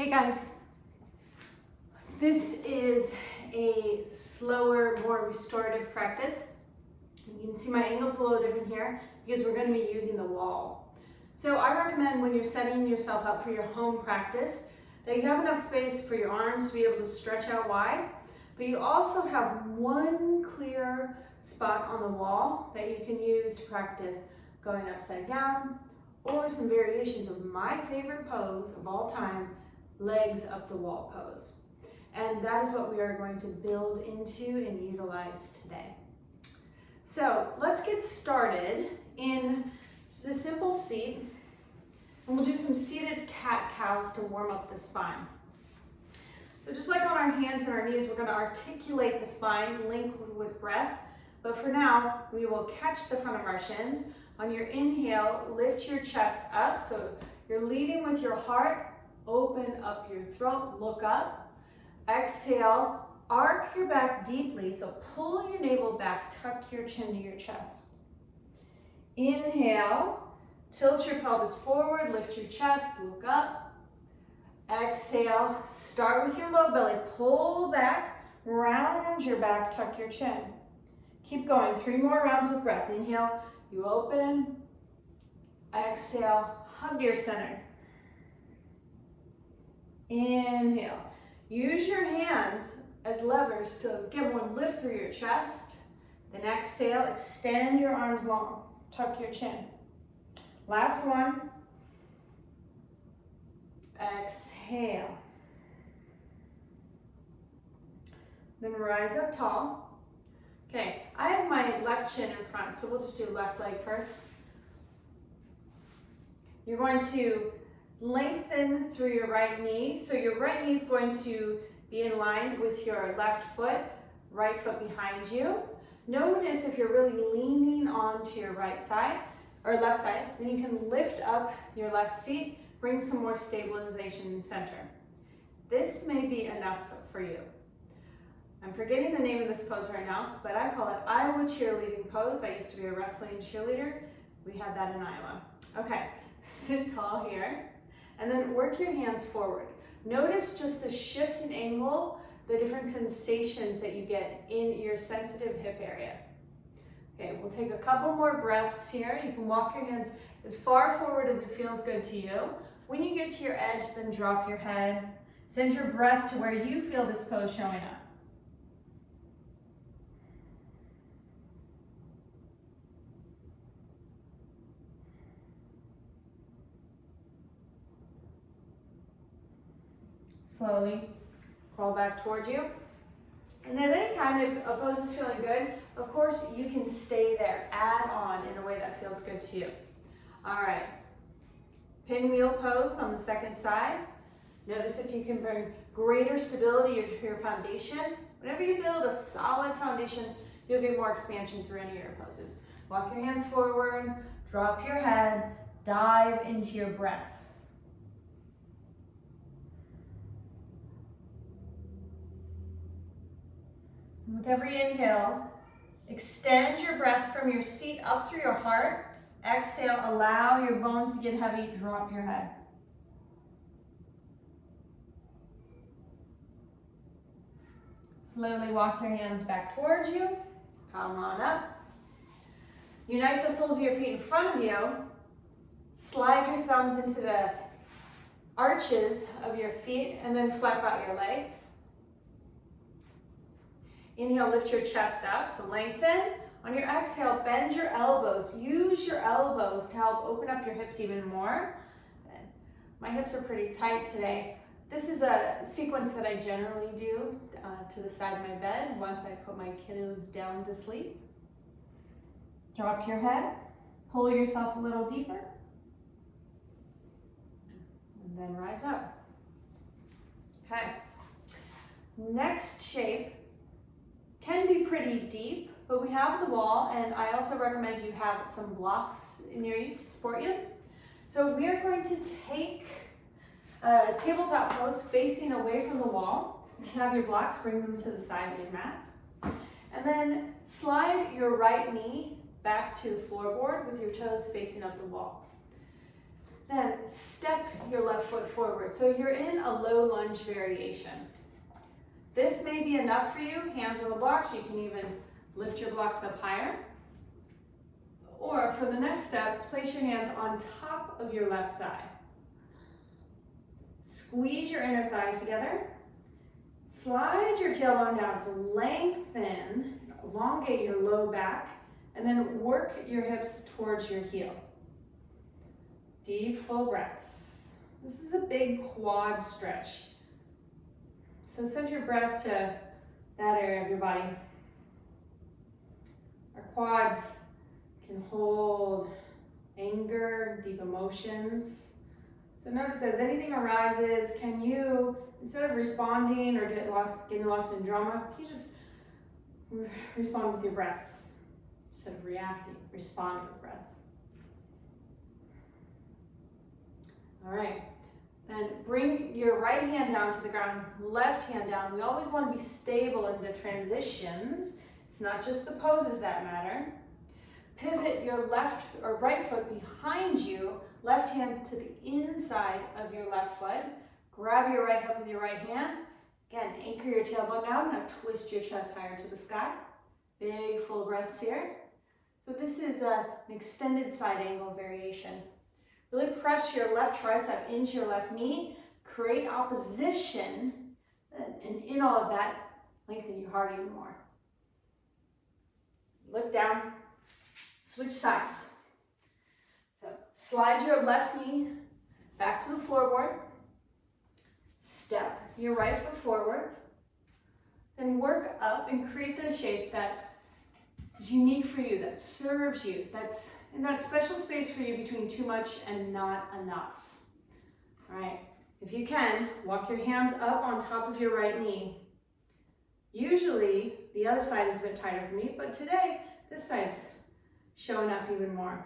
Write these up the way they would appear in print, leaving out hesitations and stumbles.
Hey guys, this is a slower, more restorative practice. You can see my angle's a little different here because we're going to be using the wall. So I recommend when you're setting yourself up for your home practice that you have enough space for your arms to be able to stretch out wide, but you also have one clear spot on the wall that you can use to practice going upside down or some variations of my favorite pose of all time, legs up the wall pose. And that is what we are going to build into and utilize today. So let's get started in just a simple seat, and we'll do some seated cat-cows to warm up the spine. So just like on our hands and our knees, we're going to articulate the spine, link with breath, but for now, we will catch the front of our shins. On your inhale, lift your chest up, so you're leading with your heart. Open up your throat, look up. Exhale, arc your back deeply, so pull your navel back, tuck your chin to your chest. Inhale, tilt your pelvis forward, lift your chest, look up. Exhale, start with your low belly, pull back, round your back, tuck your chin. Keep going, 3 more rounds of breath. Inhale, you open. Exhale, hug your center. Inhale. Use your hands as levers to get more lift through your chest. Then exhale, extend your arms long. Tuck your chin. Last one. Exhale. Then rise up tall. Okay, I have my left shin in front, so we'll just do left leg first. You're going to lengthen through your right knee. So your right knee is going to be in line with your left foot, right foot behind you. Notice if you're really leaning onto your right side or left side, then you can lift up your left seat, bring some more stabilization in center. This may be enough for you. I'm forgetting the name of this pose right now, but I call it Iowa cheerleading pose. I used to be a wrestling cheerleader. We had that in Iowa. Okay, sit tall here. And then work your hands forward. Notice just the shift in angle, the different sensations that you get in your sensitive hip area. Okay, we'll take a couple more breaths here. You can walk your hands as far forward as it feels good to you. When you get to your edge, then drop your head. Send your breath to where you feel this pose showing up. Slowly crawl back towards you. And at any time, if a pose is feeling good, of course, you can stay there, add on in a way that feels good to you. All right, pinwheel pose on the second side. Notice if you can bring greater stability to your foundation. Whenever you build a solid foundation, you'll get more expansion through any of your poses. Walk your hands forward, drop your head, dive into your breath. With every inhale, extend your breath from your seat up through your heart. Exhale, allow your bones to get heavy, drop your head. Slowly walk your hands back towards you. Come on up. Unite the soles of your feet in front of you. Slide your thumbs into the arches of your feet and then flap out your legs. Inhale, lift your chest up, so lengthen. On your exhale, bend your elbows. Use your elbows to help open up your hips even more. My hips are pretty tight today. This is a sequence that I generally do to the side of my bed once I put my kiddos down to sleep. Drop your head, pull yourself a little deeper, and then rise up. Okay, next shape can be pretty deep, but we have the wall, and I also recommend you have some blocks near you to support you. So we are going to take a tabletop pose facing away from the wall. If you have your blocks, bring them to the sides of your mats. And then slide your right knee back to the floorboard with your toes facing up the wall. Then step your left foot forward. So you're in a low lunge variation. This may be enough for you, hands on the blocks. You can even lift your blocks up higher. Or for the next step, place your hands on top of your left thigh. Squeeze your inner thighs together. Slide your tailbone down, so lengthen, elongate your low back, and then work your hips towards your heel. Deep, full breaths. This is a big quad stretch. So send your breath to that area of your body. Our quads can hold anger, deep emotions. So notice as anything arises, can you, instead of responding or getting lost in drama, can you just respond with your breath? Instead of reacting, respond with breath. All right, then bring your right hand down to the ground, left hand down. We always want to be stable in the transitions. It's not just the poses that matter. Pivot your left or right foot behind you, left hand to the inside of your left foot. Grab your right hip with your right hand. Again, anchor your tailbone down. Now twist your chest higher to the sky. Big full breaths here. So this is an extended side angle variation. Really press your left tricep into your left knee. Create opposition. And in all of that, lengthen your heart even more. Look down. Switch sides. So slide your left knee back to the floorboard. Step your right foot forward. Then work up and create the shape that is unique for you, that serves you, that's in that special space for you between too much and not enough. All right, if you can, walk your hands up on top of your right knee. Usually the other side is a bit tighter for me, but today this side's showing up even more.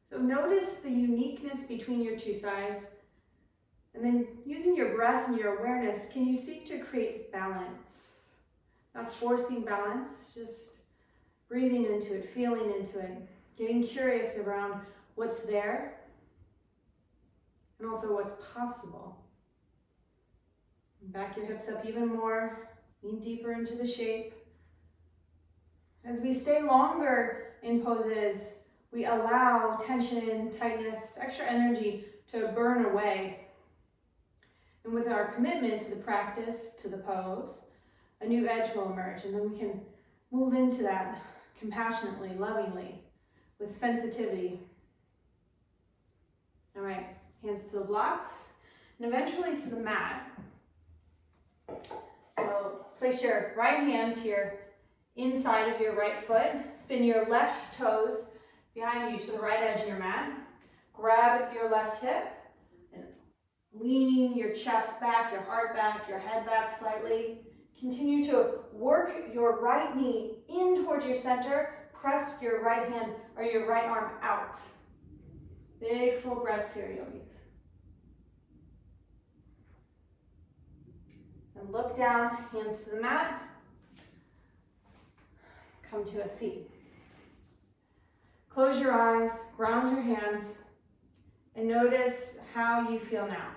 So notice the uniqueness between your two sides, and then using your breath and your awareness, can you seek to create balance? Not forcing balance, just breathing into it, feeling into it, getting curious around what's there and also what's possible. Back your hips up even more, lean deeper into the shape. As we stay longer in poses, we allow tension, tightness, extra energy to burn away. And with our commitment to the practice, to the pose, a new edge will emerge, and then we can move into that compassionately, lovingly, with sensitivity. All right, hands to the blocks, and eventually to the mat. So place your right hand to your inside of your right foot. Spin your left toes behind you to the right edge of your mat. Grab your left hip and lean your chest back, your heart back, your head back slightly. Continue to work your right knee in towards your center. Press your right hand or your right arm out. Big full breaths here, yogis. And look down, hands to the mat. Come to a seat. Close your eyes, ground your hands, and notice how you feel now.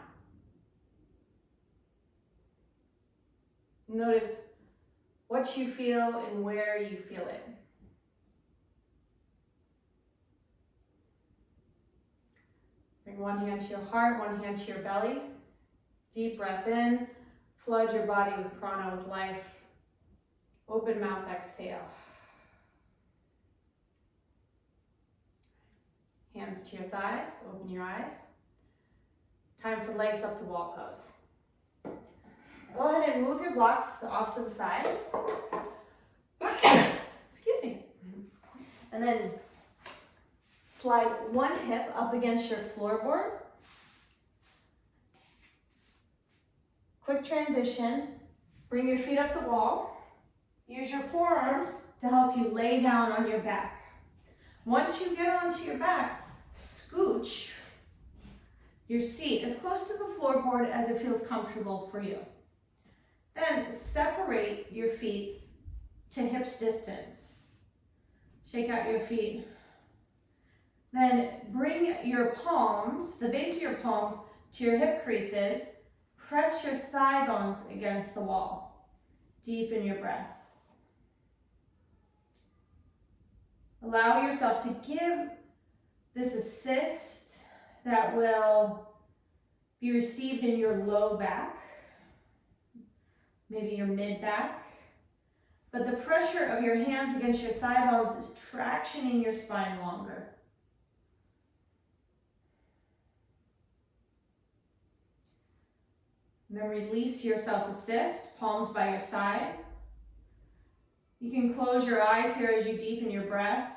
Notice what you feel and where you feel it. Bring one hand to your heart, one hand to your belly. Deep breath in. Flood your body with prana, with life. Open mouth, exhale. Hands to your thighs, open your eyes. Time for legs up the wall pose. Go ahead and move your blocks off to the side. Excuse me. And then slide one hip up against your floorboard. Quick transition. Bring your feet up the wall. Use your forearms to help you lay down on your back. Once you get onto your back, scooch your seat as close to the floorboard as it feels comfortable for you. Then separate your feet to hips distance. Shake out your feet. Then bring your palms, the base of your palms, to your hip creases. Press your thigh bones against the wall. Deepen your breath. Allow yourself to give this assist that will be received in your low back, maybe your mid back. But the pressure of your hands against your thigh bones is tractioning your spine longer. And then release your self-assist, palms by your side. You can close your eyes here as you deepen your breath.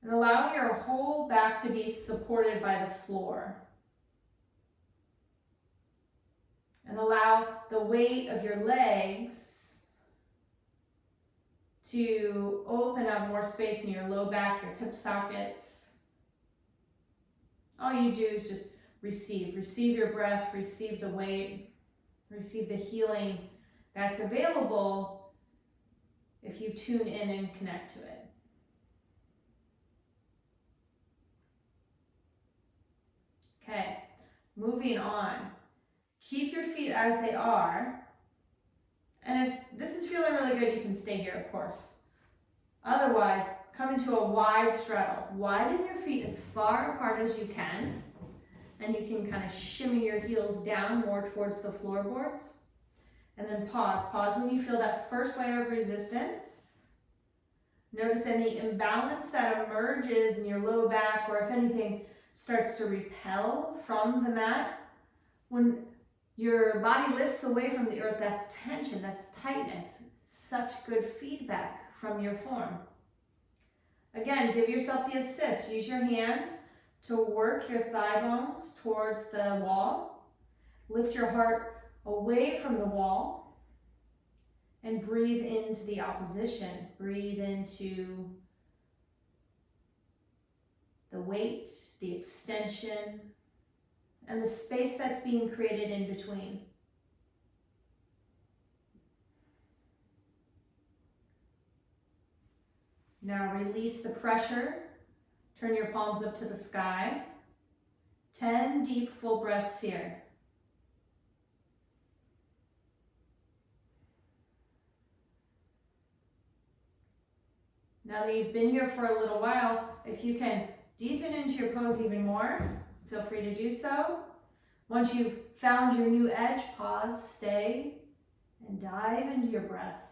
And allow your whole back to be supported by the floor. And allow the weight of your legs to open up more space in your low back, your hip sockets. All you do is just receive. Receive your breath, receive the weight, receive the healing that's available if you tune in and connect to it. Okay, moving on. Keep your feet as they are. And if this is feeling really good, you can stay here, of course. Otherwise, come into a wide straddle. Widen your feet as far apart as you can. And you can kind of shimmy your heels down more towards the floorboards. And then pause. Pause when you feel that first layer of resistance. Notice any imbalance that emerges in your low back, or if anything starts to repel from the mat. When your body lifts away from the earth, that's tension, that's tightness. Such good feedback from your form. Again, give yourself the assist. Use your hands to work your thigh bones towards the wall. Lift your heart away from the wall and breathe into the opposition. Breathe into the weight, the extension, and the space that's being created in between. Now release the pressure. Turn your palms up to the sky. 10 deep, full breaths here. Now that you've been here for a little while, if you can deepen into your pose even more, feel free to do so. Once you've found your new edge, pause, stay, and dive into your breath.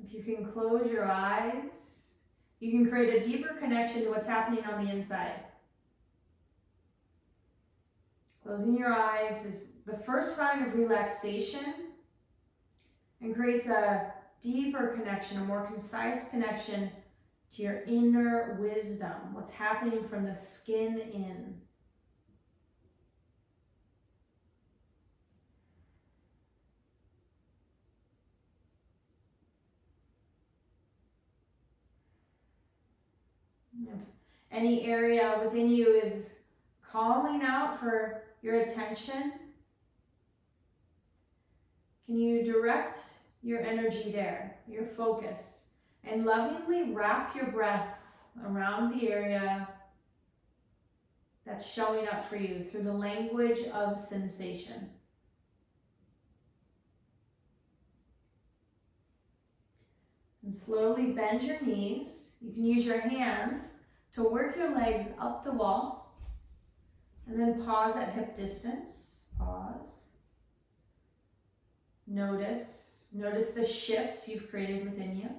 If you can close your eyes, you can create a deeper connection to what's happening on the inside. Closing your eyes is the first sign of relaxation and creates a deeper connection, a more concise connection to your inner wisdom, what's happening from the skin in. If any area within you is calling out for your attention, can you direct your energy there, your focus, and lovingly wrap your breath around the area that's showing up for you through the language of sensation. And slowly bend your knees. You can use your hands to work your legs up the wall, and then pause at hip distance. Pause. Notice the shifts you've created within you.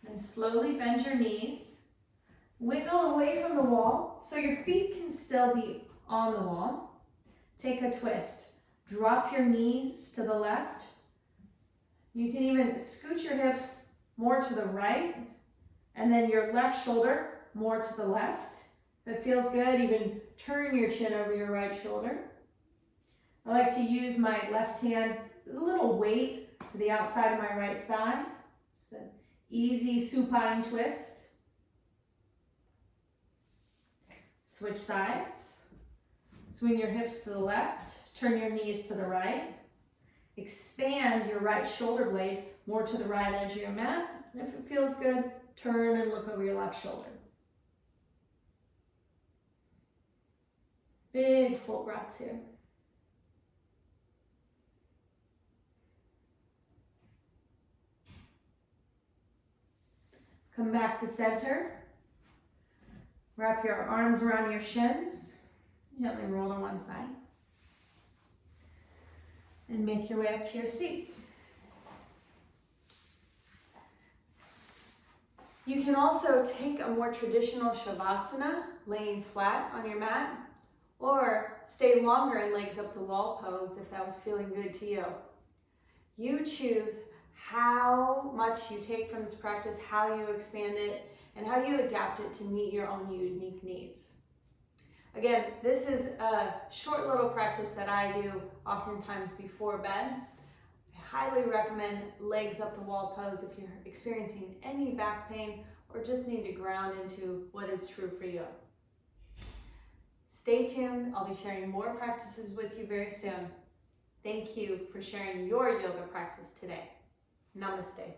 And slowly bend your knees. Wiggle away from the wall so your feet can still be on the wall. Take a twist. Drop your knees to the left. You can even scoot your hips more to the right, and then your left shoulder more to the left. If it feels good, even turn your chin over your right shoulder. I like to use my left hand as a little weight to the outside of my right thigh. Just an easy supine twist. Switch sides. Swing your hips to the left, turn your knees to the right. Expand your right shoulder blade more to the right edge of your mat. And if it feels good, turn and look over your left shoulder. Big full breaths here. Come back to center. Wrap your arms around your shins. Gently roll to one side. And make your way up to your seat. You can also take a more traditional Shavasana, laying flat on your mat, or stay longer in legs up the wall pose if that was feeling good to you. You choose how much you take from this practice, how you expand it, and how you adapt it to meet your own unique needs. Again, this is a short little practice that I do oftentimes before bed. I highly recommend legs up the wall pose if you're experiencing any back pain or just need to ground into what is true for you. Stay tuned. I'll be sharing more practices with you very soon. Thank you for sharing your yoga practice today. Namaste.